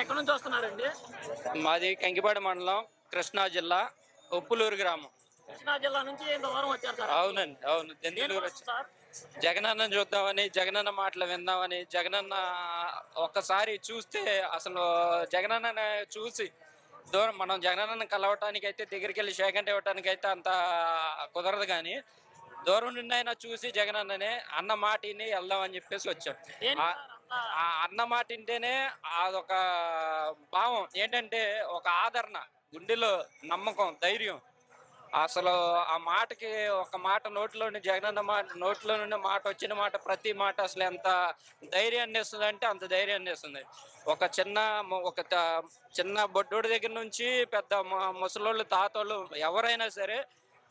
ఎక్కడి నుంచి వస్తున్నారండి? మాది కంకిపాడు మండలం, కృష్ణా జిల్లా, ఉప్పులూరు గ్రామం. కృష్ణా జిల్లా నుంచి ఇంత దూరం వచ్చారు సార్? అవునండి, అవును. దెందులూరు వచ్చి జగనన్న చూద్దామని, జగనన్న మాటలు విందామని, జగనన్న ఒక్కసారి చూస్తే అసలు జగనన్న చూసి దూరం మనం జగనన్న కలవటానికి అయితే దగ్గరికి వెళ్ళి షేకంట ఇవ్వటానికి అయితే అంత కుదరదు, కానీ దూరం నుండి అయినా చూసి జగనన్ననే అన్న మాటిని వెళ్దామని చెప్పేసి వచ్చాం. ఆ అన్న మాట వింటేనే అదొక భావం ఏంటంటే ఒక ఆదరణ, గుండెలో నమ్మకం, ధైర్యం. అసలు ఆ మాటకి ఒక మాట నోట్లోని జగనన్న మాట నోట్లో నుండి మాట వచ్చిన మాట, ప్రతి మాట అసలు ఎంత ధైర్యాన్ని ఇస్తుంది అంటే అంత ధైర్యాన్ని ఇస్తుంది. ఒక చిన్న బొడ్డోడి దగ్గర నుంచి పెద్ద ముసలోళ్ళు, తాతోళ్ళు ఎవరైనా సరే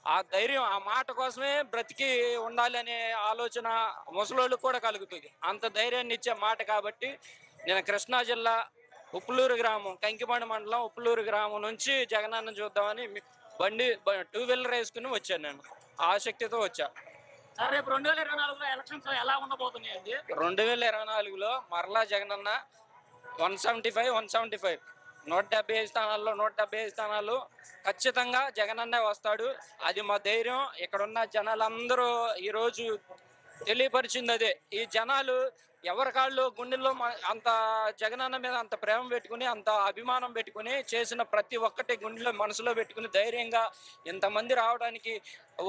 ఆ ధైర్యం, ఆ మాట కోసమే బ్రతికి ఉండాలి అనే ఆలోచన ముసలోళ్ళకి కూడా కలుగుతుంది. అంత ధైర్యాన్ని ఇచ్చే మాట కాబట్టి నేను కృష్ణా జిల్లా ఉప్పులూరు గ్రామం, కంకిపాడు మండలం ఉప్పులూరు గ్రామం నుంచి జగనన్న చూద్దామని బండి 2 వీలర్ వేసుకుని వచ్చాను. నేను ఆసక్తితో వచ్చా. రేపు 2024లో ఎలక్షన్స్ ఎలా ఉండబోతున్నాయండి? 2024లో మరలా జగనన్న 175 175 స్థానాల్లో 175 స్థానాలు ఖచ్చితంగా జగనన్నే వస్తాడు. అది మా ధైర్యం. ఇక్కడున్న జనాలందరూ ఈరోజు తెలియపరిచింది అదే. ఈ జనాలు ఎవరి కాళ్ళు గుండెల్లో అంత జగనన్న మీద అంత ప్రేమ పెట్టుకుని, అంత అభిమానం పెట్టుకుని చేసిన ప్రతి ఒక్కటి గుండెలో మనసులో పెట్టుకుని ధైర్యంగా ఇంతమంది రావడానికి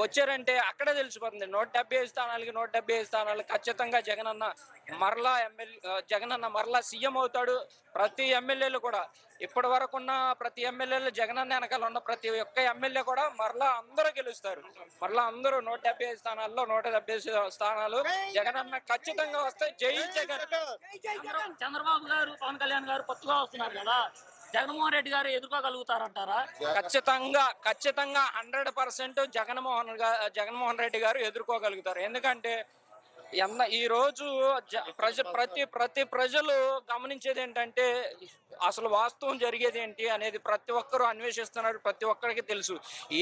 వచ్చారంటే అక్కడే తెలిసిపోతుంది. 175 స్థానాలకి 175 స్థానాలు ఖచ్చితంగా జగనన్న మరలా సీఎం అవుతాడు. ప్రతి ఎమ్మెల్యేలు కూడా ఇప్పటి వరకు ఉన్న ప్రతి ఎమ్మెల్యేలు, జగనన్న వెనకాల ఉన్న ప్రతి ఒక్క ఎమ్మెల్యే కూడా మరలా అందరూ గెలుస్తారు. మరలా అందరూ 175 స్థానాల్లో 175 స్థానాలు జగనన్న ఖచ్చితంగా వస్తాయి. జై జగన్. చంద్రబాబు గారు, పవన్ కళ్యాణ్ గారు కొత్తగా వస్తున్నారు కదా, జగన్మోహన్ రెడ్డి గారు ఎదుర్కోగలుగుతారంటారా? ఖచ్చితంగా 100% జగన్మోహన్ రెడ్డి గారు ఎదుర్కోగలుగుతారు. ఎందుకంటే ఈ రోజు ప్రతి ప్రజలు గమనించేది ఏంటంటే అసలు వాస్తవం జరిగేది ఏంటి అనేది ప్రతి ఒక్కరూ అన్వేషిస్తున్నారు. ప్రతి ఒక్కరికి తెలుసు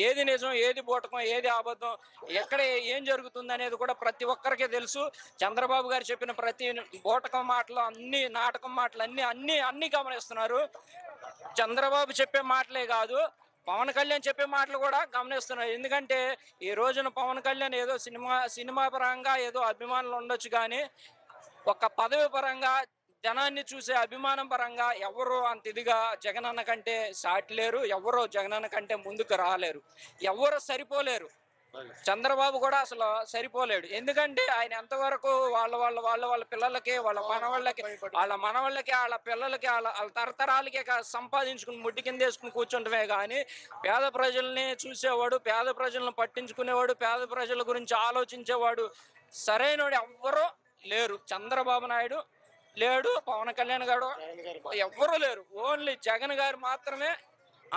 ఏది నిజం, ఏది బూటకం, ఏది అబద్ధం, ఎక్కడ ఏం జరుగుతుంది అనేది కూడా ప్రతి ఒక్కరికి తెలుసు. చంద్రబాబు గారు చెప్పిన ప్రతి బూటకం మాటలు, అన్ని నాటకం మాటలు అన్ని గమనిస్తున్నారు. చంద్రబాబు చెప్పే మాటలే కాదు, పవన్ కళ్యాణ్ చెప్పే మాటలు కూడా గమనిస్తున్నారు. ఎందుకంటే ఈ రోజున పవన్ కళ్యాణ్ ఏదో సినిమా పరంగా ఏదో అభిమానులు ఉండొచ్చు, కానీ ఒక పదవి పరంగా, జనాన్ని చూసే అభిమానం పరంగా ఎవరు అంత ఇదిగా జగనన్న కంటే సాటి లేరు. ఎవరు జగనన్న కంటే ముందుకు రాలేరు. ఎవరు సరిపోలేరు. చంద్రబాబు కూడా అసలు సరిపోలేడు. ఎందుకంటే ఆయన ఎంతవరకు వాళ్ళ పిల్లలకి, వాళ్ళ మనవాళ్ళకి, వాళ్ళ పిల్లలకి, వాళ్ళ తరతరాలకి సంపాదించుకుని ముడ్డి కింద వేసుకుని కూర్చుంటమే కానీ పేద ప్రజల్ని చూసేవాడు, పేద ప్రజలను పట్టించుకునేవాడు, పేద ప్రజల గురించి ఆలోచించేవాడు సరైనవాడు ఎవ్వరూ లేరు. చంద్రబాబు నాయుడు లేడు, పవన్ కళ్యాణ్ గారు ఎవ్వరూ లేరు. ఓన్లీ జగన్ గారు మాత్రమే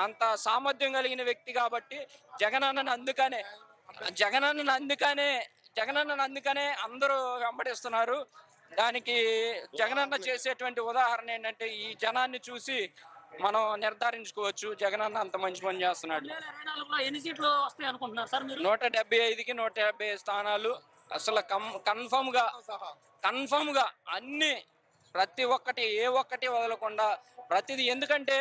అంత సామర్థ్యం కలిగిన వ్యక్తి. కాబట్టి జగనన్నను అందుకనే అందరూ వెంబడిస్తున్నారు. దానికి జగనన్న చేసేటువంటి ఉదాహరణ ఏంటంటే ఈ జనాన్ని చూసి మనం నిర్ధారించుకోవచ్చు జగనన్న అంత మంచి పని చేస్తున్నాడు. 2024లో ఎన్ని సీట్లు వస్తాయి అనుకుంటున్నారు సార్ మీరు? 175కి 175 స్థానాలు అసలు కన్ఫర్మ్ గా అన్ని ప్రతి ఒక్కటి ఏ ఒక్కటి వదలకుండా ప్రతిదీ. ఎందుకంటే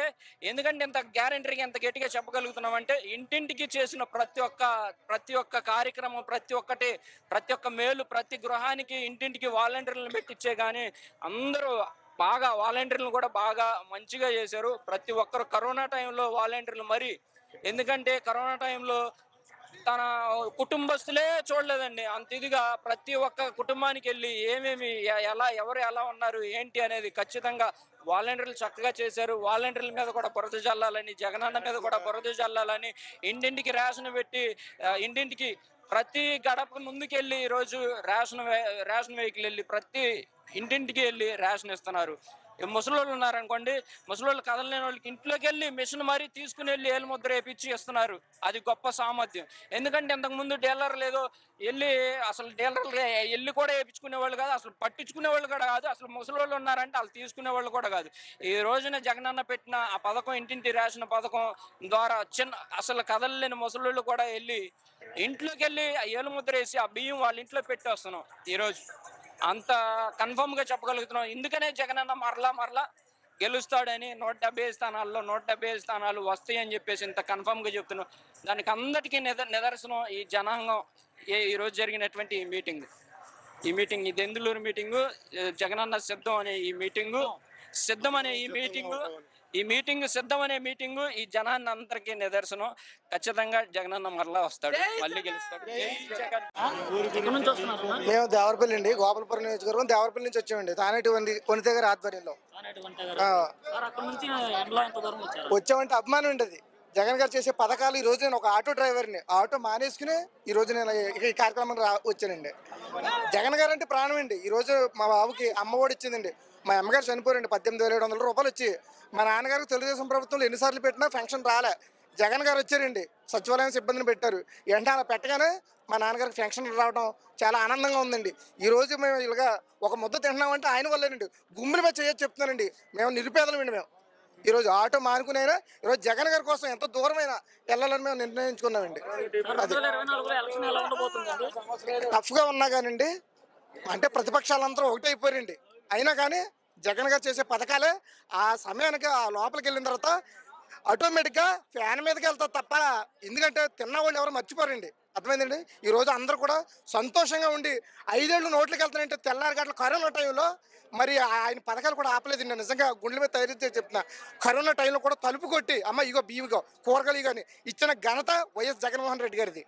ఇంత గ్యారంటీగా ఎంత గట్టిగా చెప్పగలుగుతున్నామంటే ఇంటింటికి చేసిన ప్రతి ఒక్క కార్యక్రమం, ప్రతి ఒక్క మేలు, ప్రతి గృహానికి ఇంటింటికి వాలంటీర్లను పెట్టించే కానీ అందరూ బాగా వాలంటీర్లను కూడా బాగా మంచిగా చేశారు. ప్రతి ఒక్కరు కరోనా టైంలో వాలంటీర్లు మరి, ఎందుకంటే కరోనా టైంలో తన కుటుంబస్తులే చూడలేదండి. అంత ఇదిగా ప్రతి ఒక్క కుటుంబానికి వెళ్ళి ఏమేమి ఎవరు ఎలా ఉన్నారు ఏంటి అనేది ఖచ్చితంగా వాలంటీర్లు చక్కగా చేశారు. వాలంటీర్ల మీద కూడా బురద జల్లాలని, జగనన్న మీద కూడా బురద జల్లాలని ఇంటింటికి రేషన్ పెట్టి, ఇంటింటికి ప్రతి గడప ముందుకెళ్ళి ఈరోజు రేషన్ వెహికల్ వెళ్ళి ప్రతి ఇంటింటికి వెళ్ళి రేషన్ ఇస్తున్నారు. ముసలోళ్ళు ఉన్నారనుకోండి, ముసలోళ్ళు కదలలేని వాళ్ళకి ఇంట్లోకి వెళ్ళి మిషన్ మరీ తీసుకుని వెళ్ళి ఏలు ముద్ర వేయించి ఇస్తున్నారు. అది గొప్ప సామర్థ్యం. ఎందుకంటే ఇంతకుముందు డీలర్లు ఏదో డీలర్లు వెళ్ళి కూడా వేయించుకునేవాళ్ళు కాదు, అసలు పట్టించుకునేవాళ్ళు కూడా కాదు. అసలు ముసలోళ్ళు ఉన్నారంటే వాళ్ళు తీసుకునేవాళ్ళు కూడా కాదు. ఈ రోజున జగనన్న పెట్టిన ఆ పథకం, ఇంటింటి రేషన్ పథకం ద్వారా అసలు కదలలేని ముసలోళ్ళు కూడా వెళ్ళి ఇంట్లోకి వెళ్ళి ఏలు ముద్ర వేసి ఆ బియ్యం వాళ్ళ ఇంట్లో పెట్టి వస్తున్నాం. ఈరోజు అంత కన్ఫర్మ్ గా చెప్పగలుగుతున్నాం. ఎందుకనే జగనన్న మరలా గెలుస్తాడని 175 స్థానాల్లో 175 స్థానాలు వస్తాయి అని చెప్పేసి ఇంత కన్ఫర్మ్గా చెప్తున్నాం. దానికి అందరికీ నిదర్శనం ఈ జనాంగం ఈ రోజు జరిగినటువంటి ఈ మీటింగ్ ఈ దెందులూరు మీటింగు, జగనన్న సిద్ధం అనే ఈ మీటింగు, సిద్ధం అనే మీటింగు ఈ జనాన్ని అందరికీ నిదర్శనం. ఖచ్చితంగా జగనన్న మరలా వస్తాడు, మళ్ళీ గెలుస్తాడు. ఎక్కడి నుంచి వస్తున్నారు? మేము దేవరపల్లి అండి, గోపాలపురం నియోజకవర్గం దేవరపల్లి నుంచి వచ్చామండి. తానేటి వనిత గారి ఆధ్వర్యంలో అక్కడ నుంచి ఎండలో ఎంత దూరం వచ్చారు? వచ్చామంటే అభిమానం అండి. అది జగన్ గారు చేసే పథకాలు. ఈ రోజు నేను ఒక ఆటో డ్రైవర్ని, ఆటో మానేసుకుని ఈ రోజు నేను ఈ కార్యక్రమం వచ్చానండి. జగన్ గారు అంటే ప్రాణం అండి. ఈ రోజు మా బాబుకి అమ్మఒడి ఇచ్చిందండి. మా అమ్మగారు చనిపోయారండి, 18,700 రూపాయలు వచ్చి. మా నాన్నగారికి తెలుగుదేశం ప్రభుత్వంలో ఎన్నిసార్లు పెట్టినా పెన్షన్ రాలే. జగన్ గారు వచ్చారండి, సచివాలయం సిబ్బందిని పెట్టారు. వెంటనే అలా పెట్టగానే మా నాన్నగారికి పెన్షన్ రావడం చాలా ఆనందంగా ఉందండి. ఈ రోజు మేము ఇలాగా ఒక ముద్ద తింటున్నామంటే ఆయన వల్లేనండి. గుమ్మిని మీద చేయొచ్చు చెప్తున్నానండి. మేము నిరుపేదలమండి. మేము ఈరోజు ఆటో మానుకునైనా ఈరోజు జగన్ గారి కోసం ఎంత దూరమైనా వెళ్ళాలని మేము నిర్ణయించుకున్నామండి. టఫ్గా ఉన్నా కానండి, అంటే ప్రతిపక్షాలందరూ ఒకటైపోయారండి. అయినా కానీ జగన్ గారు చేసే పథకాలే ఆ సమయానికి ఆ లోపలికి వెళ్ళిన తర్వాత ఆటోమేటిక్గా ఫ్యాన్ మీదకి వెళ్తారు తప్ప, ఎందుకంటే తిన్న వాళ్ళు ఎవరు మర్చిపోరండి. అర్థమైందండి. ఈరోజు అందరూ కూడా సంతోషంగా ఉండి 5 ఏళ్ళు నోట్లకి వెళ్తారంటే తెల్లారి గంటల కరోనా టైంలో మరి ఆయన పథకాలు కూడా ఆపలేదండి. నిజంగా గుండెల మీద తయారు చేసి చెప్తున్నా. కరోనా టైంలో కూడా తలుపు కొట్టి అమ్మ ఇగో బియ్యగో కూరగాయలు కానీ ఇచ్చిన ఘనత వైఎస్ జగన్మోహన్ రెడ్డి గారిది.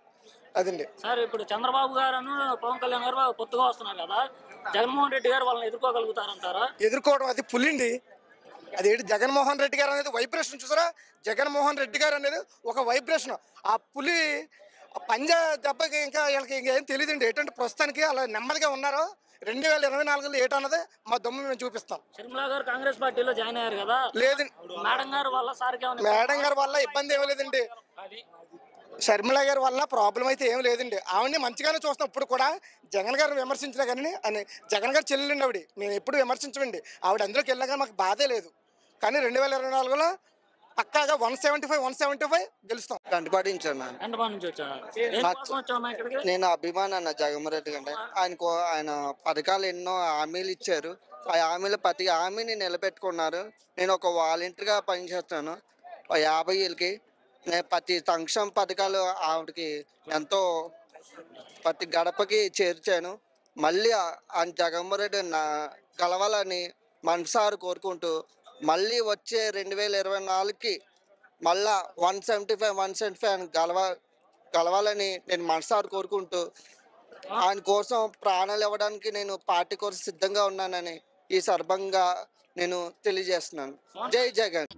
అదండి సార్. ఇప్పుడు చంద్రబాబు గారు పవన్ కళ్యాణ్ గారు పొత్తుగా వస్తున్నారు కదా, జగన్మోహన్ రెడ్డి గారు వాళ్ళని ఎదుర్కోగలుగుతారంటారా? ఎదుర్కోవడం అది పులిండి. అదేంటి జగన్మోహన్ రెడ్డి గారు అనేది వైబ్రేషన్ చూసారా? జగన్మోహన్ రెడ్డి గారు అనేది ఒక వైబ్రేషన్. ఆ పులి పంజా దెబ్బకి ఇంకా వీళ్ళకి ఇంకేం తెలియదండి. ఏంటంటే ప్రస్తుతానికి అలా నెమ్మదిగా ఉన్నారో 2024లో ఏటన్నది మా దమ్ము మేము చూపిస్తాం. షర్మిలా గారు కాంగ్రెస్ పార్టీలో జాయిన్ అయ్యారు కదా? లేదండి, మేడం గారు వల్ల మేడం గారి వల్ల ఇబ్బంది ఏమీ లేదండి. షర్మిల గారి వల్ల ప్రాబ్లం అయితే ఏం లేదండి. ఆవిడని మంచిగానే చూస్తాం. ఇప్పుడు కూడా జగన్ గారిని విమర్శించినా కానీ అని జగన్ గారు చెల్లెలండి ఆవిడ. మేము ఎప్పుడు విమర్శించమండి. ఆవిడ అందులోకి వెళ్ళా కానీ మాకు బాధే లేదు. కానీ 2024లో పక్కాగా 175 గెలుస్తాం. నేను అభిమాని అన్న జగన్మోహన్ రెడ్డి కంటే. ఆయన పథకాలు ఎన్నో హామీలు ఇచ్చారు. ఆ హామీలు ప్రతి హామీని నిలబెట్టుకున్నారు. నేను ఒక వాలంటీర్గా పనిచేస్తాను. 50 ఏళ్ళకి నేను ప్రతి సంక్షేమ పథకాలు ఆవిడకి ఎంతో ప్రతి గడపకి చేర్చాను. మళ్ళీ ఆ జగన్మోహన్ రెడ్డి గెలవాలని మనసారి కోరుకుంటూ మళ్ళీ వచ్చే 2024కి మళ్ళా 175 గెలవాలని నేను మనసారి కోరుకుంటూ ఆయన కోసం ప్రాణాలు ఇవ్వడానికి నేను పార్టీ కోసం సిద్ధంగా ఉన్నానని ఈ సందర్భంగా నేను తెలియజేస్తున్నాను. జై జగన్.